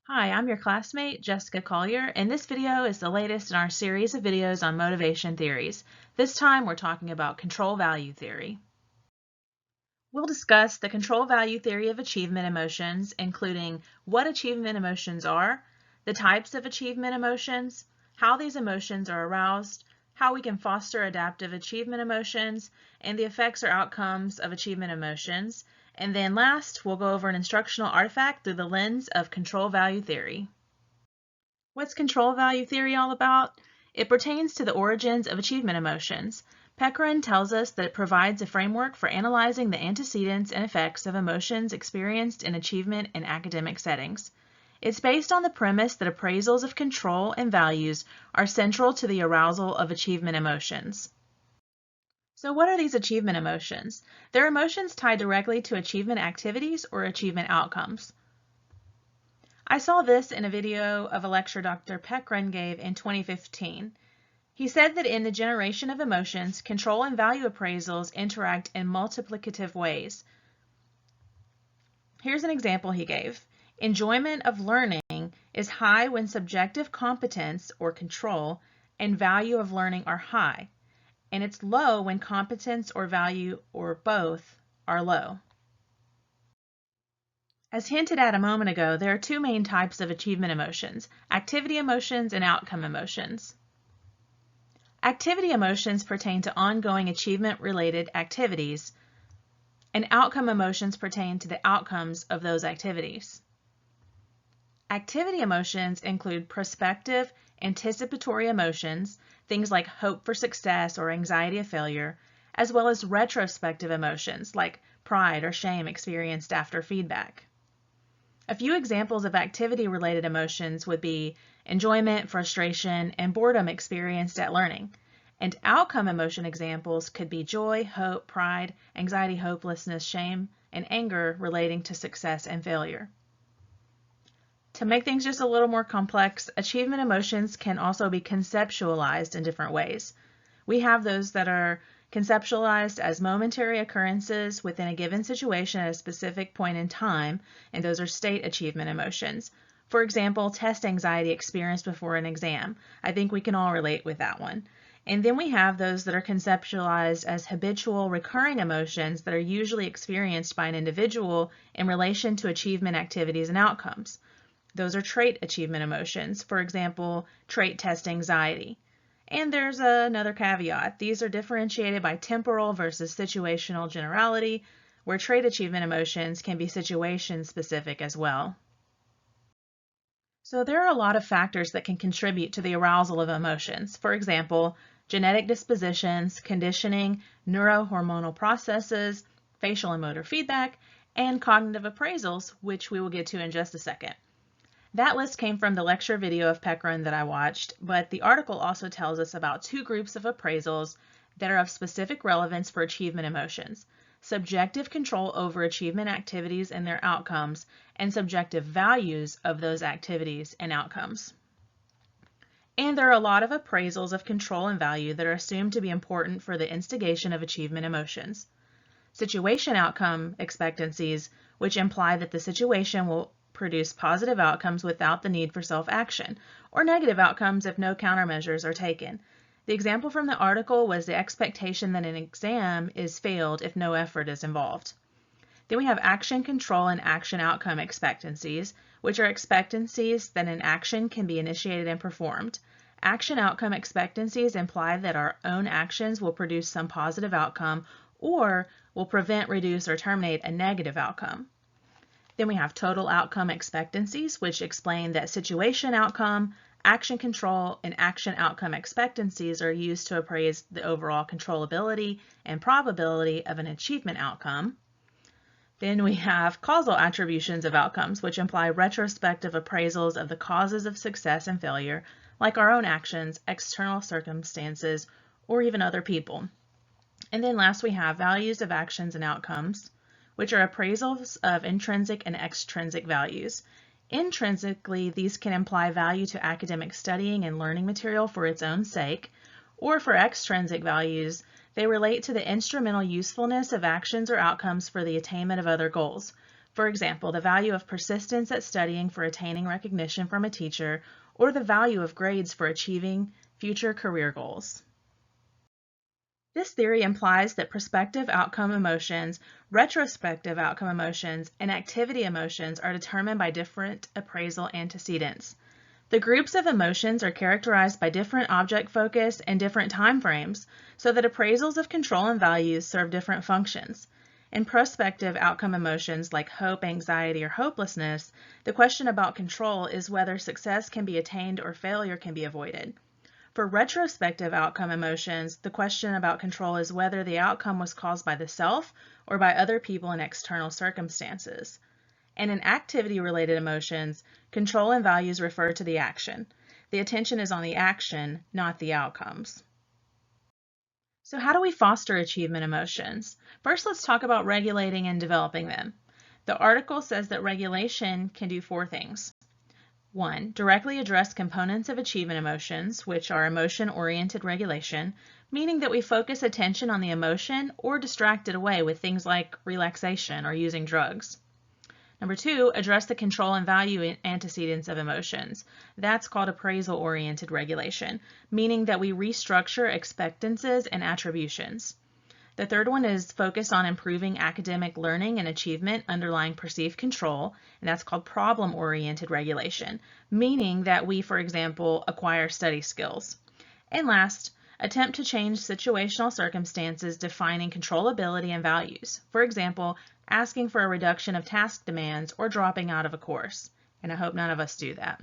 Hi, I'm your classmate, Jessica Collier, and this video is the latest in our series of videos on motivation theories. This time we're talking about control value theory. We'll discuss the control value theory of achievement emotions, including what achievement emotions are, the types of achievement emotions, how these emotions are aroused, how we can foster adaptive achievement emotions, and the effects or outcomes of achievement emotions. And then last, we'll go over an instructional artifact through the lens of control value theory. What's control value theory all about? It pertains to the origins of achievement emotions. Peckrin tells us that it provides a framework for analyzing the antecedents and effects of emotions experienced in achievement in academic settings. It's based on the premise that appraisals of control and values are central to the arousal of achievement emotions. So what are these achievement emotions? They're emotions tied directly to achievement activities or achievement outcomes. I saw this in a video of a lecture Dr. Peckrin gave in 2015. He said that in the generation of emotions, control and value appraisals interact in multiplicative ways. Here's an example he gave. Enjoyment of learning is high when subjective competence or control and value of learning are high, and it's low when competence or value or both are low. As hinted at a moment ago, there are two main types of achievement emotions, activity emotions and outcome emotions. Activity emotions pertain to ongoing achievement-related activities, and outcome emotions pertain to the outcomes of those activities. Activity emotions include prospective, anticipatory emotions, things like hope for success or anxiety of failure, as well as retrospective emotions like pride or shame experienced after feedback. A few examples of activity-related emotions would be enjoyment, frustration, and boredom experienced at learning. And outcome emotion examples could be joy, hope, pride, anxiety, hopelessness, shame, and anger relating to success and failure. To make things just a little more complex, achievement emotions can also be conceptualized in different ways. We have those that are conceptualized as momentary occurrences within a given situation at a specific point in time, and those are state achievement emotions. For example, test anxiety experienced before an exam. I think we can all relate with that one. And then we have those that are conceptualized as habitual, recurring emotions that are usually experienced by an individual in relation to achievement activities and outcomes. Those are trait achievement emotions. For example, trait test anxiety. And there's another caveat. These are differentiated by temporal versus situational generality, where trait achievement emotions can be situation specific as well. So there are a lot of factors that can contribute to the arousal of emotions. For example, genetic dispositions, conditioning, neurohormonal processes, facial and motor feedback, and cognitive appraisals, which we will get to in just a second. That list came from the lecture video of Peckrin that I watched, but the article also tells us about two groups of appraisals that are of specific relevance for achievement emotions: subjective control over achievement activities and their outcomes, and subjective values of those activities and outcomes. And there are a lot of appraisals of control and value that are assumed to be important for the instigation of achievement emotions. Situation outcome expectancies, which imply that the situation will produce positive outcomes without the need for self-action, or negative outcomes if no countermeasures are taken. The example from the article was the expectation that an exam is failed if no effort is involved. Then we have action control and action outcome expectancies, which are expectancies that an action can be initiated and performed. Action outcome expectancies imply that our own actions will produce some positive outcome or will prevent, reduce, or terminate a negative outcome. Then we have total outcome expectancies, which explain that situation outcome, action control, and action outcome expectancies are used to appraise the overall controllability and probability of an achievement outcome. Then we have causal attributions of outcomes, which imply retrospective appraisals of the causes of success and failure, like our own actions, external circumstances, or even other people. And then last we have values of actions and outcomes, which are appraisals of intrinsic and extrinsic values. Intrinsically, these can imply value to academic studying and learning material for its own sake, or for extrinsic values, they relate to the instrumental usefulness of actions or outcomes for the attainment of other goals. For example, the value of persistence at studying for attaining recognition from a teacher, or the value of grades for achieving future career goals. This theory implies that prospective outcome emotions, retrospective outcome emotions, and activity emotions are determined by different appraisal antecedents. The groups of emotions are characterized by different object focus and different time frames, so that appraisals of control and values serve different functions. In prospective outcome emotions like hope, anxiety, or hopelessness, the question about control is whether success can be attained or failure can be avoided. For retrospective outcome emotions, the question about control is whether the outcome was caused by the self or by other people and external circumstances. And in activity-related emotions, control and values refer to the action. The attention is on the action, not the outcomes. So how do we foster achievement emotions? First, let's talk about regulating and developing them. The article says that regulation can do 4 things. 1. Directly address components of achievement emotions, which are emotion-oriented regulation, meaning that we focus attention on the emotion or distract it away with things like relaxation or using drugs. Number 2, address the control and value antecedents of emotions. That's called appraisal-oriented regulation, meaning that we restructure expectances and attributions. The third one is focus on improving academic learning and achievement underlying perceived control, and that's called problem-oriented regulation, meaning that we, for example, acquire study skills. And last, attempt to change situational circumstances defining controllability and values. For example, asking for a reduction of task demands or dropping out of a course. And I hope none of us do that.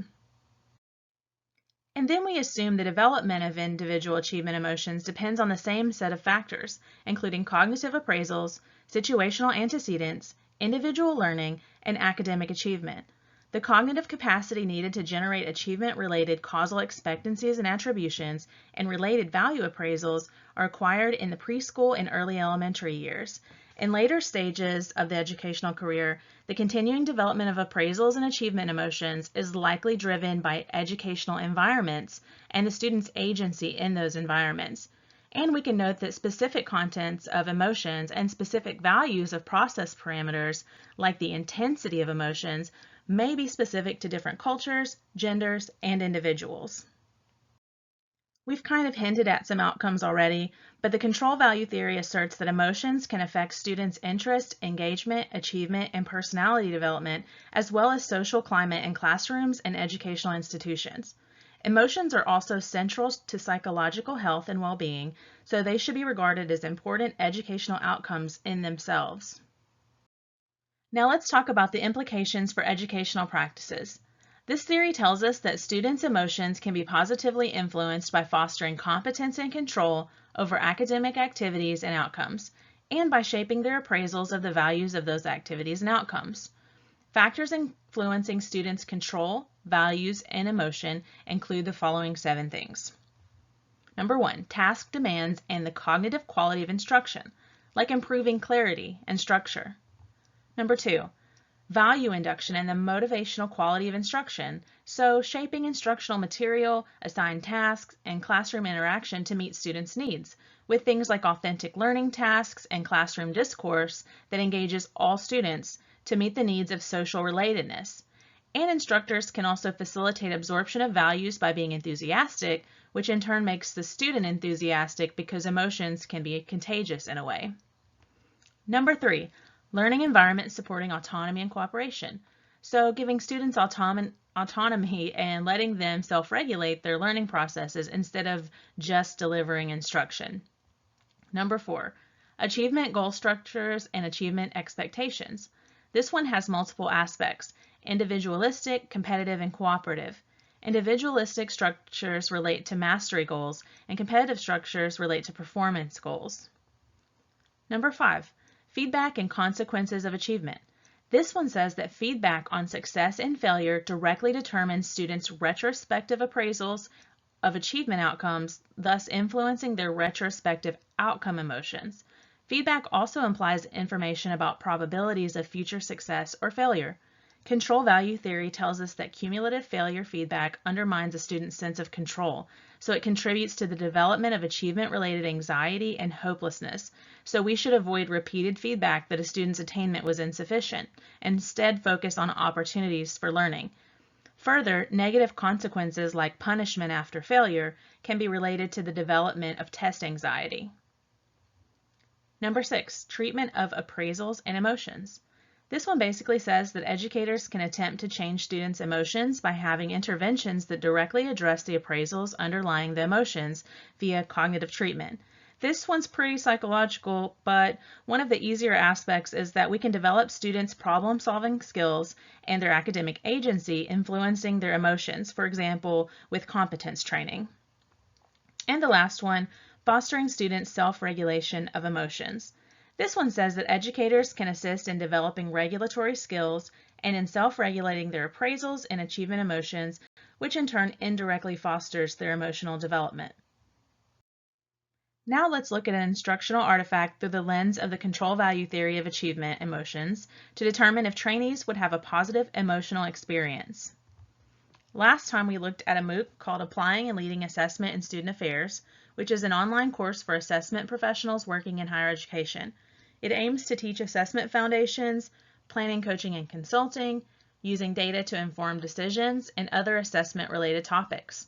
And then we assume the development of individual achievement emotions depends on the same set of factors, including cognitive appraisals, situational antecedents, individual learning, and academic achievement. The cognitive capacity needed to generate achievement-related causal expectancies and attributions and related value appraisals are acquired in the preschool and early elementary years. In later stages of the educational career, the continuing development of appraisals and achievement emotions is likely driven by educational environments and the student's agency in those environments. And we can note that specific contents of emotions and specific values of process parameters, like the intensity of emotions, may be specific to different cultures, genders, and individuals. We've kind of hinted at some outcomes already, but the control value theory asserts that emotions can affect students' interest, engagement, achievement, and personality development, as well as social climate in classrooms and educational institutions. Emotions are also central to psychological health and well-being, so they should be regarded as important educational outcomes in themselves. Now let's talk about the implications for educational practices. This theory tells us that students' emotions can be positively influenced by fostering competence and control over academic activities and outcomes, and by shaping their appraisals of the values of those activities and outcomes. Factors influencing students' control, values, and emotion include the following 7 things. Number 1, task demands and the cognitive quality of instruction, like improving clarity and structure. Number 2, value induction and the motivational quality of instruction, so shaping instructional material, assigned tasks, and classroom interaction to meet students' needs, with things like authentic learning tasks and classroom discourse that engages all students to meet the needs of social relatedness. And instructors can also facilitate absorption of values by being enthusiastic, which in turn makes the student enthusiastic because emotions can be contagious in a way. Number 3, learning environment supporting autonomy and cooperation. So giving students autonomy and letting them self-regulate their learning processes instead of just delivering instruction. Number 4, achievement goal structures and achievement expectations. This one has multiple aspects: individualistic, competitive, and cooperative. Individualistic structures relate to mastery goals, and competitive structures relate to performance goals. Number 5, feedback and consequences of achievement. This one says that feedback on success and failure directly determines students' retrospective appraisals of achievement outcomes, thus influencing their retrospective outcome emotions. Feedback also implies information about probabilities of future success or failure. Control value theory tells us that cumulative failure feedback undermines a student's sense of control, so it contributes to the development of achievement-related anxiety and hopelessness. So we should avoid repeated feedback that a student's attainment was insufficient, and instead focus on opportunities for learning. Further, negative consequences like punishment after failure can be related to the development of test anxiety. Number 6, treatment of appraisals and emotions. This one basically says that educators can attempt to change students' emotions by having interventions that directly address the appraisals underlying the emotions via cognitive treatment. This one's pretty psychological, but one of the easier aspects is that we can develop students' problem-solving skills and their academic agency influencing their emotions, for example, with competence training. And the last one, fostering students' self-regulation of emotions. This one says that educators can assist in developing regulatory skills and in self-regulating their appraisals and achievement emotions, which in turn indirectly fosters their emotional development. Now let's look at an instructional artifact through the lens of the control value theory of achievement emotions to determine if trainees would have a positive emotional experience. Last time we looked at a MOOC called Applying and Leading Assessment in Student Affairs, which is an online course for assessment professionals working in higher education. It aims to teach assessment foundations, planning, coaching, and consulting, using data to inform decisions, and other assessment-related topics.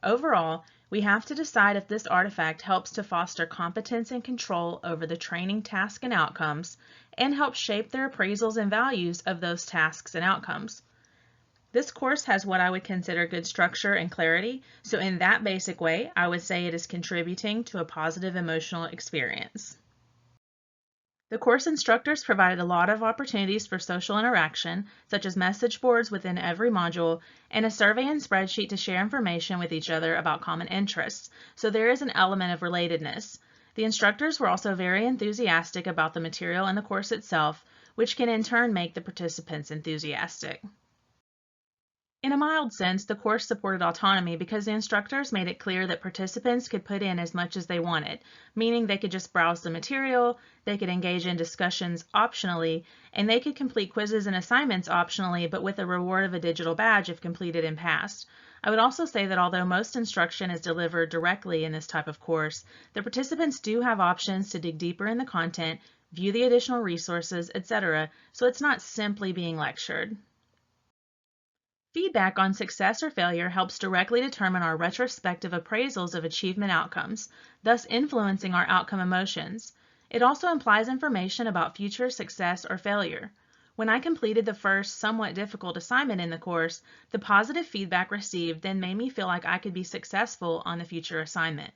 Overall, we have to decide if this artifact helps to foster competence and control over the training task and outcomes, and help shape their appraisals and values of those tasks and outcomes. This course has what I would consider good structure and clarity, so in that basic way, I would say it is contributing to a positive emotional experience. The course instructors provided a lot of opportunities for social interaction, such as message boards within every module, and a survey and spreadsheet to share information with each other about common interests, so there is an element of relatedness. The instructors were also very enthusiastic about the material and the course itself, which can in turn make the participants enthusiastic. In a mild sense, the course supported autonomy because the instructors made it clear that participants could put in as much as they wanted, meaning they could just browse the material, they could engage in discussions optionally, and they could complete quizzes and assignments optionally, but with a reward of a digital badge if completed and passed. I would also say that although most instruction is delivered directly in this type of course, the participants do have options to dig deeper in the content, view the additional resources, etc., so it's not simply being lectured. Feedback on success or failure helps directly determine our retrospective appraisals of achievement outcomes, thus influencing our outcome emotions. It also implies information about future success or failure. When I completed the first somewhat difficult assignment in the course, the positive feedback received then made me feel like I could be successful on the future assignment.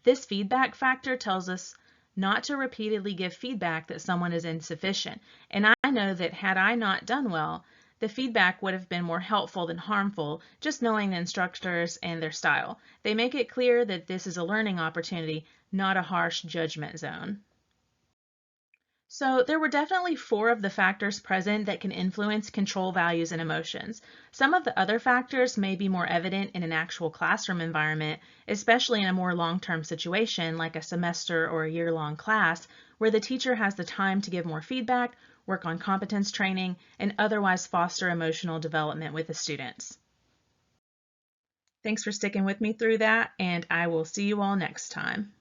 This feedback factor tells us not to repeatedly give feedback that someone is insufficient, and I know that had I not done well, the feedback would have been more helpful than harmful, just knowing the instructors and their style. They make it clear that this is a learning opportunity, not a harsh judgment zone. So there were definitely 4 of the factors present that can influence control values and emotions. Some of the other factors may be more evident in an actual classroom environment, especially in a more long-term situation like a semester or a year-long class, where the teacher has the time to give more feedback, work on competence training, and otherwise foster emotional development with the students. Thanks for sticking with me through that, and I will see you all next time.